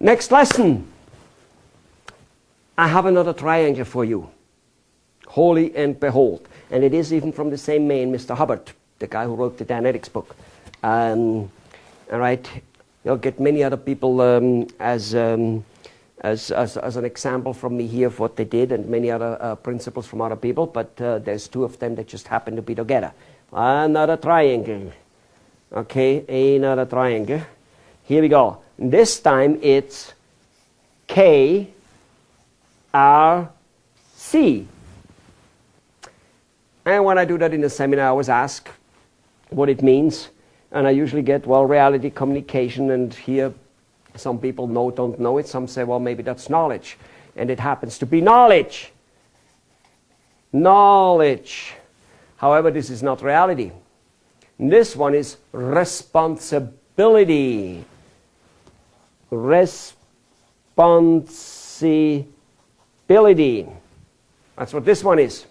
Next lesson. I have another triangle for you. Holy and behold. And it is even from the same man, Mr. Hubbard, the guy who wrote the Dianetics book. All right. You'll get many other people as an example from me here of what they did, and many other principles from other people, but there's two of them that just happen to be together. Another triangle. Okay, another triangle. Here we go. This time it's KRC. And when I do that in a seminar, I always ask what it means. And I usually get, well, reality, communication, and here some people don't know it. Some say, well, maybe that's knowledge. And it happens to be knowledge. Knowledge. However, this is not reality. This one is responsibility. Responsibility. That's what this one is.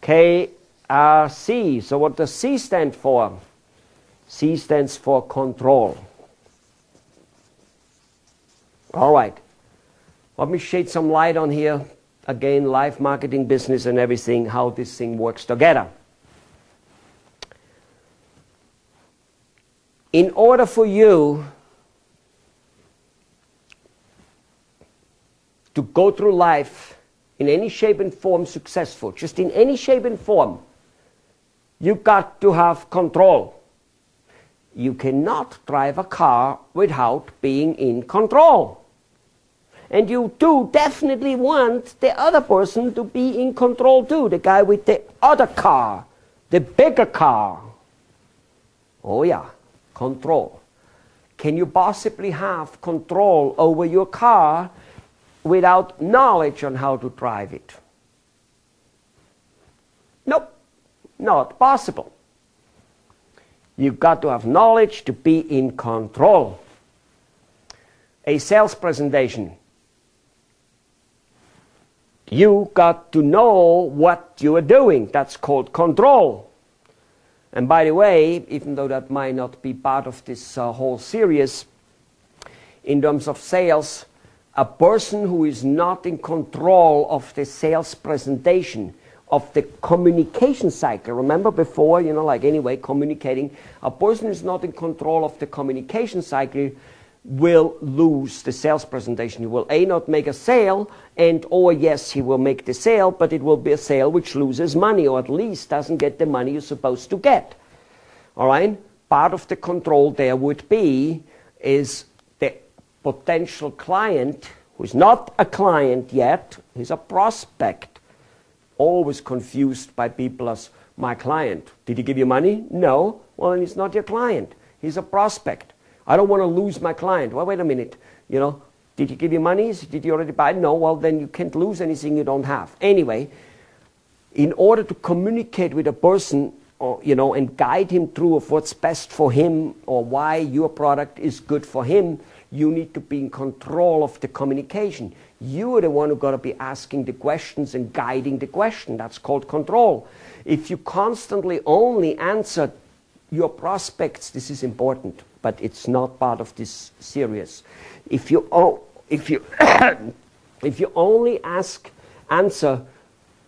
KRC. So what does C stand for? C stands for control. All right. Let me shed some light on here. Again, life, marketing, business, and everything, how this thing works together. In order for you to go through life in any shape and form successful, just in any shape and form, you've got to have control. You cannot drive a car without being in control. And you do definitely want the other person to be in control too, the guy with the other car, the bigger car. Oh yeah, control. Can you possibly have control over your car without knowledge on how to drive it? Nope, not possible. You've got to have knowledge to be in control. A sales presentation. You got to know what you are doing. That's called control. And by the way, even though that might not be part of this whole series, in terms of sales, a person who is not in control of the sales presentation, of the communication cycle. Remember before, like anyway, communicating. A person who is not in control of the communication cycle will lose the sales presentation. He will not make a sale, or yes, he will make the sale, but it will be a sale which loses money, or at least doesn't get the money you're supposed to get. All right? Part of the control there would be is the potential client, who is not a client yet, he's a prospect. Always confused by people as my client. Did he give you money? No. Well, then he's not your client. He's a prospect. I don't want to lose my client. Well, wait a minute. Did he give you money? Did you already buy? No. Well, then you can't lose anything you don't have. Anyway, in order to communicate with a person, and guide him through of what's best for him or why your product is good for him, you need to be in control of the communication. You are the one who got to be asking the questions and guiding the question. That's called control. If you constantly only answer your prospects, this is important, but it's not part of this series. If you only answer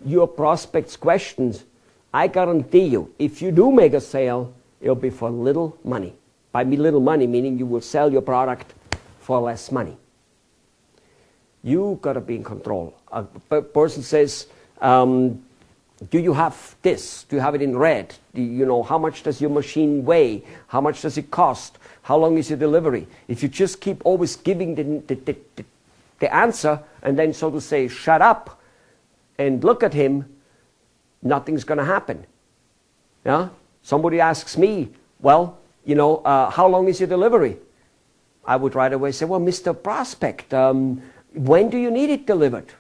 your prospects' questions, I guarantee you, if you do make a sale, it'll be for little money. By little money, meaning you will sell your product for less money. You got to be in control. A person says, do you have this? Do you have it in red? How much does your machine weigh? How much does it cost? How long is your delivery? If you just keep always giving the answer and then, so to say, shut up and look at him, nothing's going to happen. Yeah? Somebody asks me, well, how long is your delivery? I would right away say, well, Mr. Prospect, when do you need it delivered?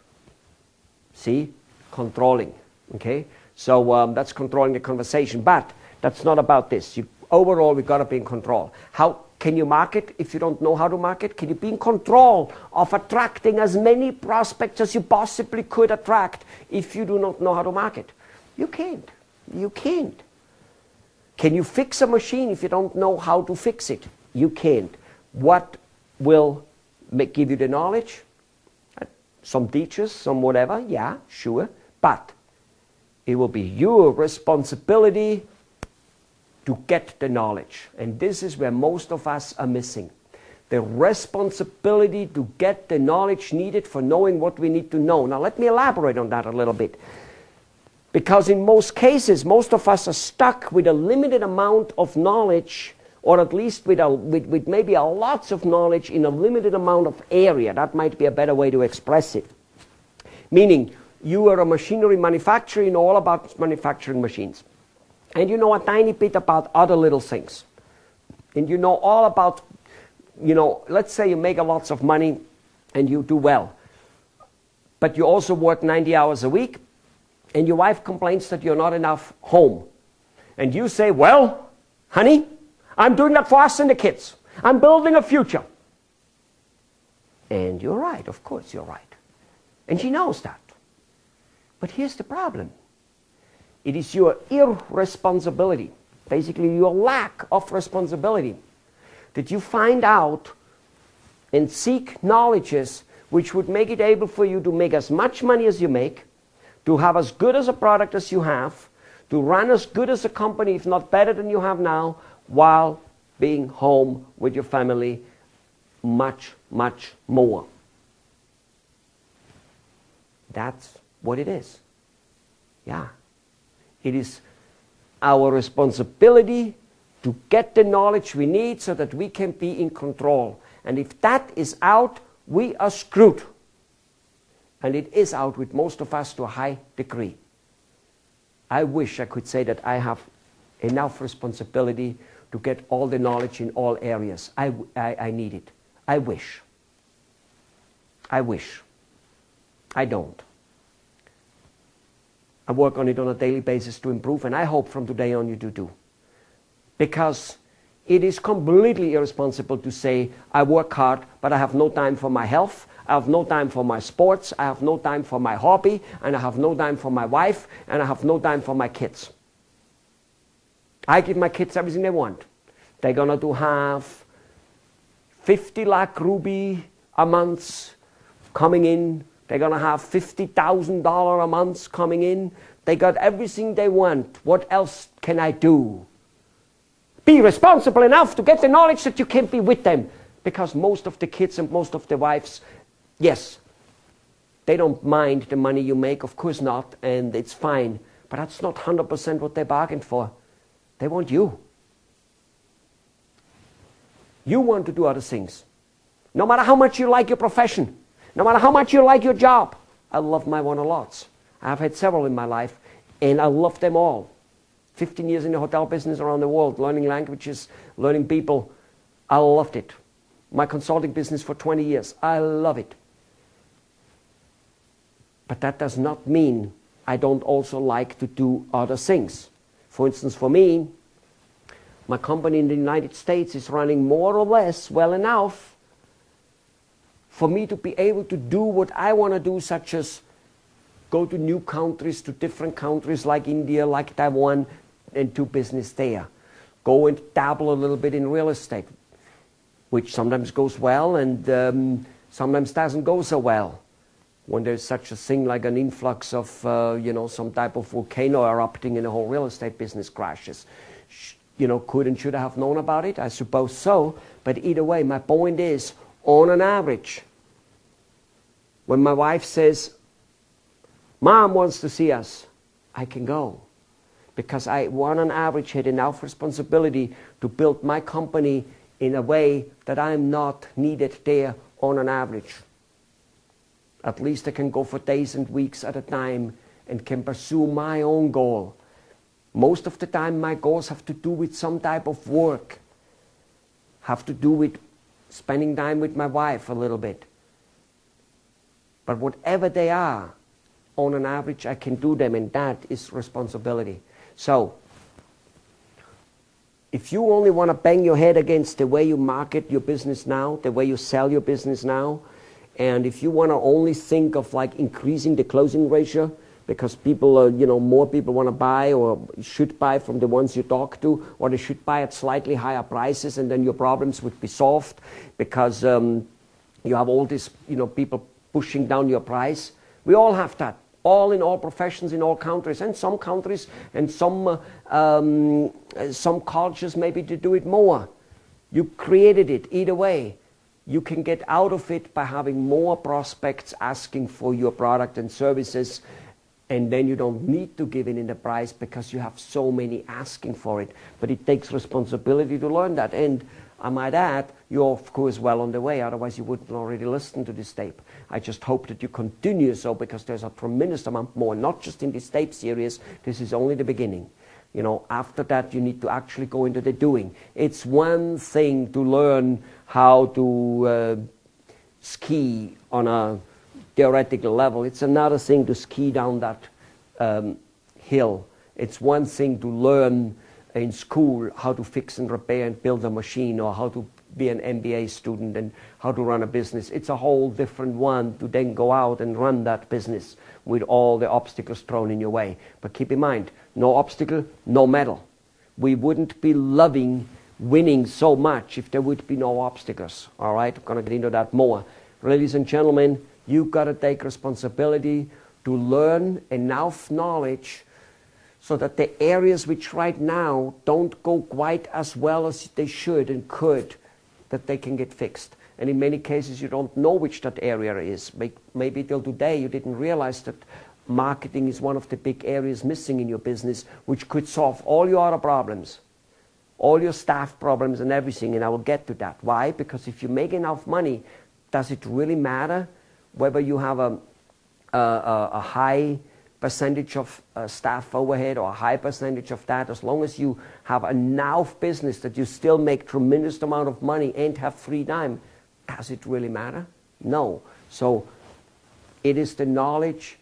See? Controlling. Okay? So that's controlling the conversation. But that's not about this. Overall, we've got to be in control. How can you market if you don't know how to market? Can you be in control of attracting as many prospects as you possibly could attract if you do not know how to market? You can't. You can't. Can you fix a machine if you don't know how to fix it? You can't. What will give you the knowledge. Some teachers, some whatever, yeah, sure. But it will be your responsibility to get the knowledge. And this is where most of us are missing. The responsibility to get the knowledge needed for knowing what we need to know. Now let me elaborate on that a little bit. Because in most cases, most of us are stuck with a limited amount of knowledge, or at least with maybe lots of knowledge in a limited amount of area. That might be a better way to express it. Meaning, you are a machinery manufacturer, you know all about manufacturing machines. And you know a tiny bit about other little things. And you know all about, let's say you make lots of money and you do well. But you also work 90 hours a week, and your wife complains that you're not enough home. And you say, well, honey, I'm doing that for us and the kids. I'm building a future. And you're right, of course you're right. And she knows that. But here's the problem. It is your irresponsibility, basically your lack of responsibility, that you find out and seek knowledges which would make it able for you to make as much money as you make, to have as good as a product as you have, to run as good as a company, if not better than you have now, while being home with your family much, much more. That's what it is. Yeah. It is our responsibility to get the knowledge we need so that we can be in control. And if that is out, we are screwed. And it is out with most of us to a high degree. I wish I could say that I have enough responsibility to get all the knowledge in all areas. I need it. I wish. I wish. I don't. I work on it on a daily basis to improve, and I hope from today on you do too. Because it is completely irresponsible to say, I work hard, but I have no time for my health, I have no time for my sports, I have no time for my hobby, and I have no time for my wife, and I have no time for my kids. I give my kids everything they want. They're going to have 50 lakh ruby a month coming in. They're going to have $50,000 a month coming in. They got everything they want. What else can I do? Be responsible enough to get the knowledge that you can be with them. Because most of the kids and most of the wives, yes, they don't mind the money you make, of course not, and it's fine. But that's not 100% what they bargained for. They want you. You want to do other things. No matter how much you like your profession, no matter how much you like your job. I love my one a lot. I've had several in my life, and I love them all. 15 years in the hotel business around the world, learning languages, learning people. I loved it. My consulting business for 20 years. I love it. But that does not mean I don't also like to do other things. For instance, for me, my company in the United States is running more or less well enough for me to be able to do what I want to do, such as go to new countries, to different countries like India, like Taiwan, and do business there. Go and dabble a little bit in real estate, which sometimes goes well and sometimes doesn't go so well. When there's such a thing like an influx of, some type of volcano erupting and the whole real estate business crashes. Could and should I have known about it? I suppose so. But either way, my point is, on an average, when my wife says, Mom wants to see us, I can go. Because I, on an average, had enough responsibility to build my company in a way that I'm not needed there on an average. At least I can go for days and weeks at a time and can pursue my own goal. Most of the time my goals have to do with some type of work, have to do with spending time with my wife a little bit. But whatever they are, on an average I can do them, and that is responsibility. So, if you only want to bang your head against the way you market your business now, the way you sell your business now, and if you want to only think of like increasing the closing ratio, because people are, more people want to buy or should buy from the ones you talk to, or they should buy at slightly higher prices, and then your problems would be solved because You have all this, people pushing down your price. We all have that. All in all professions, in all countries, and some countries and some cultures maybe to do it more. You created it either way. You can get out of it by having more prospects asking for your product and services, and then you don't need to give in the price because you have so many asking for it. But it takes responsibility to learn that. And I might add, you're of course well on the way, otherwise you wouldn't already listen to this tape. I just hope that you continue so, because there's a tremendous amount more, not just in this tape series. This is only the beginning. After that you need to actually go into the doing. It's one thing to learn how to ski on a theoretical level. It's another thing to ski down that hill. It's one thing to learn in school how to fix and repair and build a machine, or how to be an MBA student and how to run a business. It's a whole different one to then go out and run that business with all the obstacles thrown in your way. But keep in mind, no obstacle, no medal. We wouldn't be loving winning so much if there would be no obstacles. All right, I'm going to get into that more. Ladies and gentlemen, you've got to take responsibility to learn enough knowledge so that the areas which right now don't go quite as well as they should and could, that they can get fixed. And in many cases you don't know which that area is. Maybe till today you didn't realize that marketing is one of the big areas missing in your business, which could solve all your other problems, all your staff problems and everything. And I will get to that. Why? Because if you make enough money, does it really matter whether you have a high percentage of staff overhead or a high percentage of that? As long as you have enough business that you still make tremendous amount of money and have free time, does it really matter? No. So it is the knowledge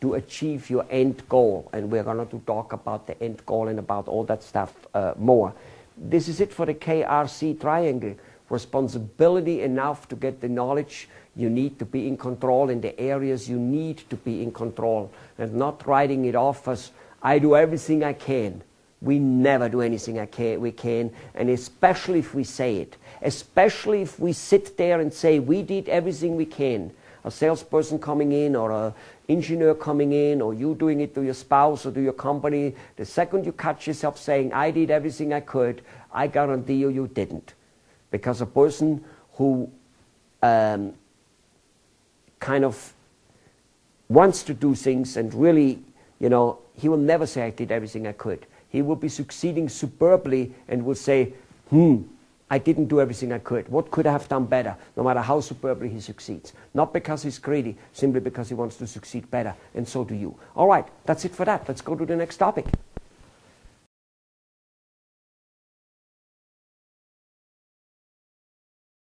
to achieve your end goal, and we're going to talk about the end goal and about all that stuff more. This is it for the KRC triangle. Responsibility enough to get the knowledge you need to be in control in the areas you need to be in control, and not writing it off as I do everything I can. We never do anything we can, and especially if we say it. Especially if we sit there and say we did everything we can. A salesperson coming in, or an engineer coming in, or you doing it to your spouse or to your company, the second you catch yourself saying I did everything I could, I guarantee you, you didn't. Because a person who kind of wants to do things and really, he will never say I did everything I could. He will be succeeding superbly and will say, I didn't do everything I could. What could I have done better? No matter how superbly he succeeds. Not because he's greedy, simply because he wants to succeed better. And so do you. All right, that's it for that. Let's go to the next topic.